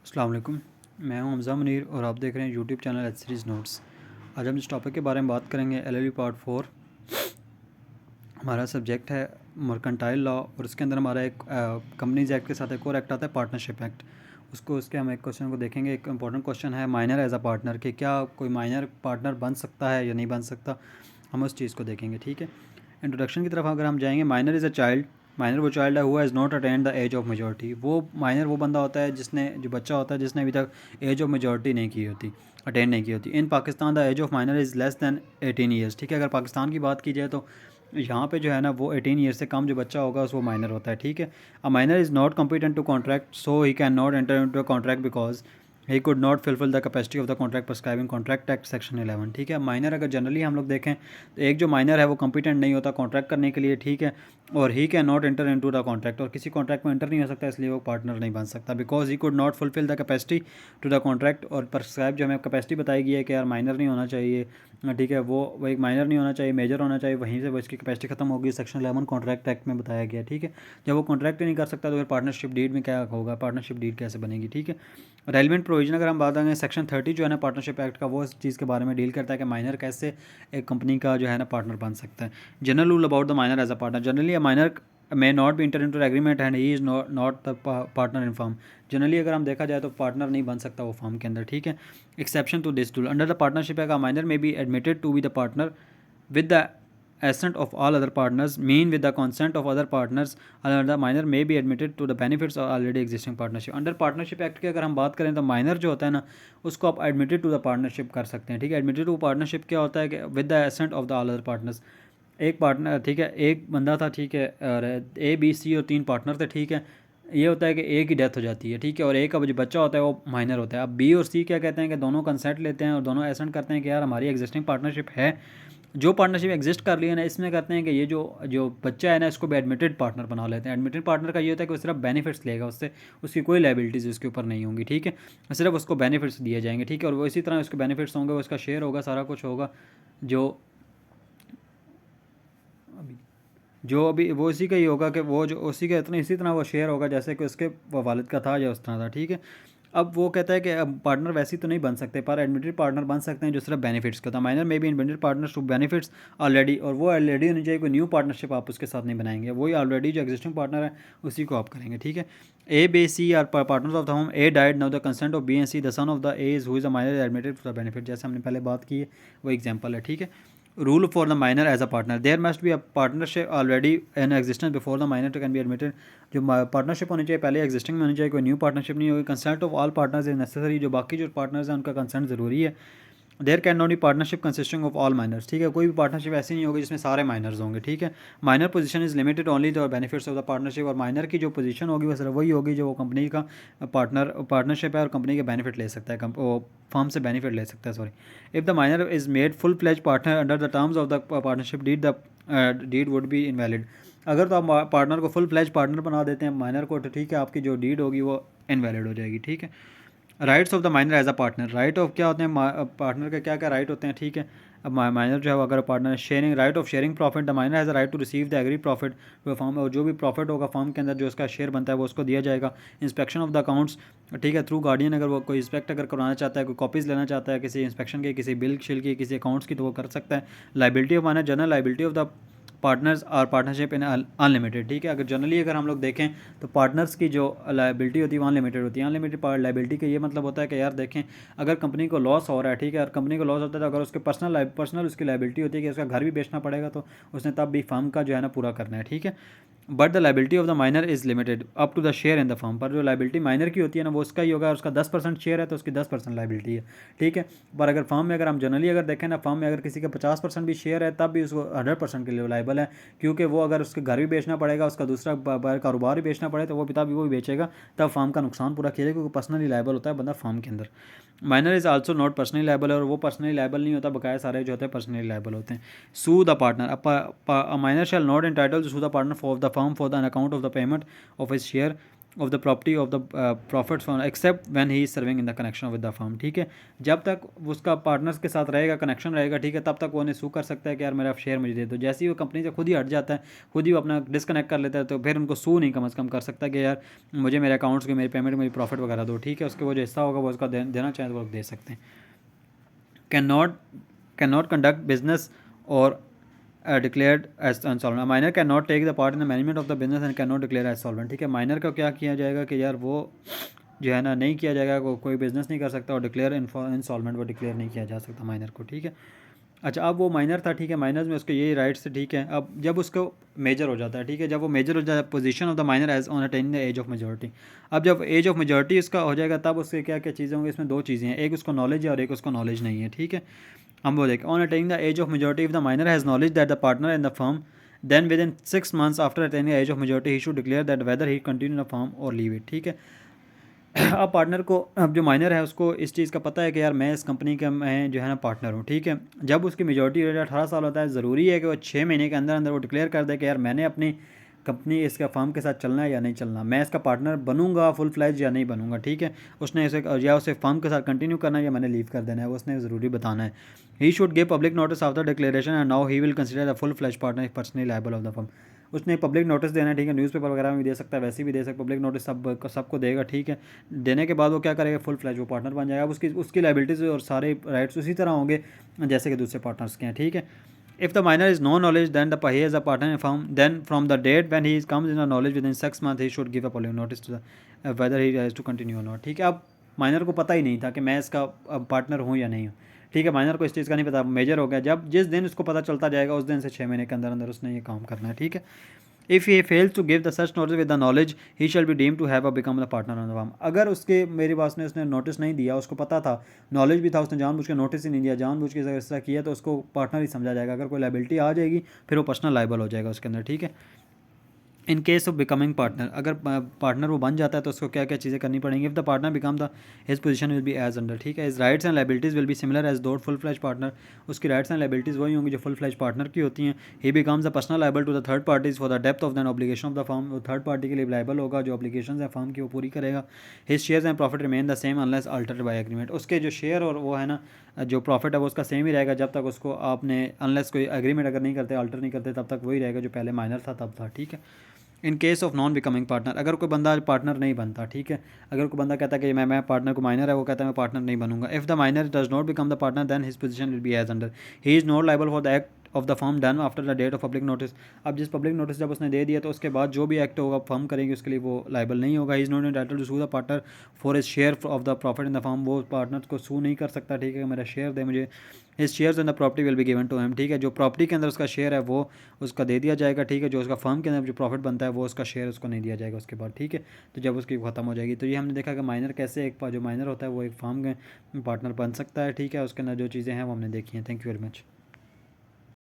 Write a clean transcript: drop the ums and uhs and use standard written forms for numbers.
अस्सलाम वालेकुम। मैं हूं हमज़ा मुनीर और आप देख रहे हैं YouTube channel H series notes. आज हम इस टॉपिक के बारे में बात करेंगे। एलएलबी पार्ट 4 हमारा सब्जेक्ट है मर्केंटाइल लॉ और उसके अंदर हमारा एक कंपनीज एक्ट के साथ एक और एक्ट आता है पार्टनरशिप एक्ट। उसके हम एक क्वेश्चन को देखेंगे। एक इंपॉर्टेंट क्वेश्चन है माइनर एज अ पार्टनर कि क्या कोई माइनर पार्टनर बन सकता है या नहीं बन सकता, हम उस चीज़ को देखेंगे। ठीक है, इंट्रोडक्शन की तरफ अगर हम जाएंगे, minor is a child. Minor वो चाइल्ड है who has not attend the age of majority. वो माइनर वो बंदा होता है जिसने जो बच्चा होता है जिसने अभी तक एज ऑफ मेजॉरिटी नहीं की होती, अटेंड नहीं की होती। In Pakistan the age of minor is less than 18 years. ठीक है, अगर पाकिस्तान की बात की जाए तो यहाँ पे जो है ना वो 18 ईयर से कम जो बच्चा होगा वो माइनर होता है। ठीक है, a minor is not competent to contract so he can not enter into a contract because he could not fulfill the capacity of the contract prescribing contract act section 11। ठीक है, माइनर अगर generally हम लोग देखें तो एक जो minor है वो कॉम्पिटेंट नहीं होता कॉन्ट्रैक्ट करने के लिए। ठीक है, और ही can not enter into the contract, और किसी कॉन्ट्रैक्ट में एंटर नहीं हो सकता, इसलिए वो पार्टनर नहीं बन सकता। Because he could not fulfill the capacity to the contract, और प्रिस्क्राइब जो हमें कैपेसिटी बताई गई है कि यार माइनर नहीं होना चाहिए। ठीक है, वो एक माइनर नहीं होना चाहिए, मेजर होना चाहिए, वहीं से वो इसकी कैपेसिटी खत्म होगी। सेक्शन 11 कॉन्ट्रैक्ट एक्ट में बताया गया। ठीक है, जब वो कॉन्ट्रैक्ट नहीं कर सकता तो फिर पार्टनरशिप डीड में क्या होगा, पार्टनरशिप डीड कैसे बनेगी। ठीक है, रेलिवेंट प्रोविजन अगर हम बात करें, सेक्शन 30 जो है ना पार्टनरशिप एक्ट का, वो इस चीज़ के बारे में डील करता है कि माइनर कैसे एक कंपनी का जो है ना पार्टनर बन सकता है। General rule about the minor as a partner, generally a minor may not be enter into agreement and he is not the partner in firm। Generally अगर हम देखा जाए तो पार्टनर नहीं बन सकता वो फर्म के अंदर। ठीक है, exception to this rule under the partnership है minor may be admitted to be the partner with the assent of all other partners, mean with the consent of other partners, and the minor may be admitted to the benefits of already existing partnership। Under partnership act की अगर हम बात करें तो minor जो होता है ना उसको आप एडमिटेड टू द पार्टनरशिप कर सकते हैं। ठीक है, एडमिटेड टू पार्टनरशिप क्या होता है कि with the ascent of the all other partners. एक पार्टनर, ठीक है, एक बंदा था, ठीक है, और ए बी सी और 3 पार्टनर थे। ठीक है, ये होता है कि ए की डेथ हो जाती है। ठीक है, और ए का जो बच्चा होता है वो माइनर होता है। अब बी और सी क्या कहते हैं कि दोनों कंसेंट लेते हैं और दोनों एसेंट करते हैं कि यार हमारी एग्जिस्टिंग पार्टनरशिप है, जो पार्टनरशिप एग्जिस्ट कर रही है ना, इसमें कहते हैं कि ये जो जो बच्चा है ना इसको भी एडमिटेड पार्टनर बना लेते हैं। एडमिटेड पार्टनर का ये होता है कि वो सिर्फ बेनिफिट्स लेगा, उससे उसकी कोई लाइबिलिटीज़ उसके ऊपर नहीं होंगी। ठीक है, सिर्फ उसको बेनिफिट्स दिए जाएंगे। ठीक है, और वो इसी तरह उसके बेनिफिट्स होंगे, उसका शेयर होगा, सारा कुछ होगा। जो जो अभी वो इसी का ही होगा कि वो जो उसी का इतना इसी तरह वो शेयर होगा जैसे कि उसके वालिद का था या उस तरह था। ठीक है, अब वो कहता है कि अब पार्टनर वैसे तो नहीं बन सकते पर एडमिटेड पार्टनर बन सकते हैं जो सिर्फ बेनिफिट्स का था। Minor may be admitted partners to benefits already, और वो ऑलरेडी होनी चाहिए, कोई न्यू पार्टनरशिप आप उसके साथ नहीं बनाएंगे, वही ऑलरेडी जो एग्जिस्टिंग पार्टनर है उसी को आप करेंगे। ठीक है, A B C are partners of the home, A died now the consent of B and C the son of the A is who is a minor admitted for the benefit, जैसे हमने पहले बात की है वो example है। ठीक है, rule for the minor as a partner, there must be a partnership already in existence before the minor can be admitted। जो पार्टनरशिप होनी चाहिए पहले एग्जिस्टिंग में होनी चाहिए, कोई न्यू पार्टनरशिप नहीं होगी। Consent of all partners is necessary, जो बाकी जो पार्टनर्स हैं उनका कंसेंट ज़रूरी है। There can not be partnership consisting of all minors. ठीक है, कोई भी पार्टनरशिप ऐसी नहीं होगी जिसमें सारे माइनर्स होंगे। ठीक है, minor position is limited only the benefits of the partnership, और माइनर की जो पोजीशन होगी वो सिर्फ वही होगी जो वो कंपनी का पार्टनरशिप है और कंपनी के बेनिफिट ले सकता है, वो फर्म से बेनिफिट ले सकता है। Sorry, if the minor is made full fledge partner under the terms of the partnership deed, the deed would be invalid. अगर तो आप पार्टनर को फुल फ्लेज पार्टनर बना देते हैं माइनर को, तो ठीक है आपकी जो डीड होगी वो इनवैलिड हो जाएगी। ठीक है, rights of the minor as a partner, right of क्या होते हैं पार्टनर के, क्या क्या राइट होते हैं। ठीक है, अब माइनर जो है अगर partner sharing, right of sharing profit, the minor has a right to receive the agree profit जो फॉर्म, और जो भी प्रॉफिट होगा फॉर्म के अंदर जो उसका शेयर बनता है वो उसको दिया जाएगा। इंस्पेक्शन ऑफ द अकाउंट्स, ठीक है, थ्रू गार्डियन, अगर वो कोई इंस्पेक्ट अगर करवाना चाहता है, कोई कॉपीज़ लेना चाहता है किसी इंस्पेक्शन के, किसी बिल शिल की, किसी अकाउंट्स की, तो वो कर सकता है। Liability of minor, general liability of the partners और पार्टनरशिप इन अनलिमिटेड। ठीक है, अगर जनरली अगर हम लोग देखें तो पार्टनर्स की जो लाइबिलिटी होती है वो अनलिमिटेड होती है। अनलिमिटेड लाइबिलिटी का ये मतलब होता है कि यार देखें अगर कंपनी को लॉस हो रहा है, ठीक है, और कंपनी को लॉस होता है तो अगर उसके पर्सनल उसकी लाइबिलिटी होती है कि उसका घर भी बेचना पड़ेगा तो उसने तब भी फर्म का जो है ना पूरा करना है। ठीक है, but the liability of the minor is limited up to the share in the firm, पर जो लाइबिलिटी माइनर की होती है ना वो उसका ही होगा, और उसका 10% शेयर है तो उसकी 10% लाइबिलिटी है। ठीक है, पर अगर फर्म में अगर हम जनरली अगर देखें ना, फर्म में अगर किसी का 50% भी शेयर है तब भी उसको 100% के लिए लाइबल है, क्योंकि वो अगर उसके घर भी बेचना पड़ेगा, उसका दूसरा कारोबार भी बेचना पड़े तो वो पिता भी वो भी बेचेगा, तब फर्म का नुकसान पूरा किया, क्योंकि पर्सनली लाइबल होता है बंदा फर्म के अंदर। Minor is also not personally liable, और वो पर्सनली लाइबल नहीं होता, बकाया सारे जो होते हैं पर्सनली लाइबल होते हैं। Sue the partner, a minor shall not entitle to sue the partner for the firm for the account of the payment of his share of the property of the profits from except when he is serving in the connection with the firm, ठीक है। जब तक उसका partners के साथ रहेगा, connection रहेगा, ठीक है, तब तक वो उन्हें सू कर सकता है कि यार मेरा शेयर मुझे दे दो। जैसे ही वो कंपनी से खुद ही हट जाता है, खुद ही वो अपना डिस्कनेक्ट कर लेता है, तो फिर उनको सू नहीं कम से कम कर सकता कि यार मुझे मेरे अकाउंट्स की मेरी पेमेंट मेरी प्रॉफिट वगैरह दो, ठीक है। उसके वो जो हिस्सा होगा वो उसका देना चाहें तो वो दे सकते हैं। कैन नॉट कंडक्ट बिजनेस और declared as insolvent. A minor cannot take the part in the management of the business and cannot declare as solvent, ठीक है। माइनर का क्या किया जाएगा कि यार वो जो है ना नहीं किया जाएगा, कोई बिजनेस नहीं कर सकता और डिक्लेयर इंसॉल्वेंट वो डिक्लेयर नहीं किया जा सकता माइनर को, ठीक है। अच्छा, अब वो माइनर था, ठीक है, माइनर्स में उसके यही राइट्स थे, ठीक है। अब जब उसको मेजर हो जाता है, ठीक है, जब वो मेजर हो जाता है, position of the minor as on attaining the age of majority. अब जब एज ऑफ मेजोरिटी उसका हो जाएगा तब उसके क्या क्या चीज़ें होंगी, इसमें दो चीज़ें हैं, एक उसको नॉलेज है और एक उसको नॉलेज नहीं है, ठीक है। हम वो देखें, on attaining the age of majority if the minor has knowledge that the partner in the firm then within 6 months after attaining the age of majority he should declare that whether he continue the firm और leave it, ठीक है। अब partner को, अब जो minor है उसको इस चीज़ का पता है कि यार मैं इस कंपनी का मैं जो है ना पार्टनर हूँ, ठीक है। जब उसकी मेजॉरिटी रेट 18 साल होता है, ज़रूरी है कि वो 6 महीने के अंदर अंदर वो डिक्लेयर कर दे कि यार मैंने अपनी कंपनी इसका फर्म के साथ चलना है या नहीं चलना, मैं इसका पार्टनर बनूंगा फुल फ्लैज या नहीं बनूंगा, ठीक है। उसने इसे या उसे फर्म के साथ कंटिन्यू करना है या मैंने लीव कर देना है, वो उसने ज़रूरी बताना है। He should give public notice of the declaration and now he will consider the full fledge partner personally liable of the firm. उसने पब्लिक नोटिस देना है, ठीक है, न्यूज़पेपर वगैरह में भी दे सकता है, वैसे भी दे सकता है, पब्लिक नोटिस सबको देगा, ठीक है। देने के बाद वो क्या करेगा, फुल फ्लैज वो पार्टनर बन जाएगा। अब उसकी लाइबिलिटीज़ और सारे राइट्स उसी तरह होंगे जैसे कि दूसरे पार्टनर्स के हैं, ठीक है। If the minor is no knowledge, then he is a partner in firm. Then from the date when he comes in a knowledge within 6 months, he should give a public notice to the whether he has to continue or not, ठीक है। अब minor को पता ही नहीं था कि मैं इसका पार्टनर हूँ या नहीं हूँ, ठीक है। माइनर को इस चीज़ का नहीं पता, मेजर हो गया, जब जिस दिन उसको पता चलता जाएगा उस दिन से 6 महीने के अंदर अंदर उसने ये काम करना है, ठीक है। If he fails to give the such notice with the knowledge he shall be deem to have a become the partner on the firm. अगर उसके मेरी बात ने उसने नोटिस नहीं दिया, उसको पता था, नॉलेज भी था, उसने जानबूझ के नोटिस ही नहीं दिया, जानबूझ के अगर इस तरह किया तो उसको पार्टनर ही समझा जाएगा। अगर कोई लाइबिलिटी आ जाएगी फिर वो पर्सनल लाइबल हो जाएगा उसके अंदर, ठीक है। In case of becoming partner, अगर पार्टनर वो बन जाता है तो उसको क्या क्या चीज़ें करनी पड़ेंगी। If the partner become the his position will be as under, ठीक है। His rights and liabilities will be similar as to full fledge partner. उसकी राइट्स एंड लाइबिलिटीज़ वही होंगी जो फुल फ्लैज पार्टनर की होती हैं। He becomes the personal liable to the third parties for the depth of than obligation of the firm. वो third party के लिए लाइबल होगा जो ऑब्लिगेशन है फर्म की वो पूरी करेगा। His shares and profit remain the same unless Altered by agreement. उसके जो शेयर और वो है ना जो प्रॉफिट है वो उसका सेम ही रहेगा जब तक उसको आपने अनलेस कोई एग्रीमेंट अगर नहीं करते, अल्टर नहीं करते, तब तक वही रहेगा जो पहले माइनर था तब था, ठीक है। In case of non becoming partner, अगर कोई बंदा पार्टनर नहीं बनता, ठीक है, अगर कोई बंदा कहता है कि मैं पार्टनर को माइनर है, वो कहता है मैं पार्टनर नहीं बनूंगा। If the minor does not become the partner then his position will be as under. He is not liable for the act of the firm done after the date of public notice. अब जिस public notice जब उसने दे दिया तो उसके बाद जो भी एक्ट होगा फर्म करेंगे उसके लिए वो लाइबल नहीं होगा। He is not entitled to sue the partner for his share of the profit in the firm. वो पार्टनर को सू नहीं कर सकता, ठीक है, मेरा शेयर दे मुझे। His shares in the property will be given to him, ठीक है। जो प्रॉपर्टी के अंदर उसका शेयर है वो उसका दे दिया जाएगा, ठीक है। जो उसका फर्म के अंदर जो प्रॉफिट बनता है वो उसका शेयर उसको नहीं दिया जाएगा उसके बाद, ठीक है। तो जब उसकी ख़त्म हो जाएगी, तो ये हमने देखा कि माइनर कैसे एक जो माइनर होता है वो एक फर्म के पार्टनर बन सकता है, ठीक है। उसके अंदर जो चीज़ें हैं वो हमने देखी हैं। Thank you very much.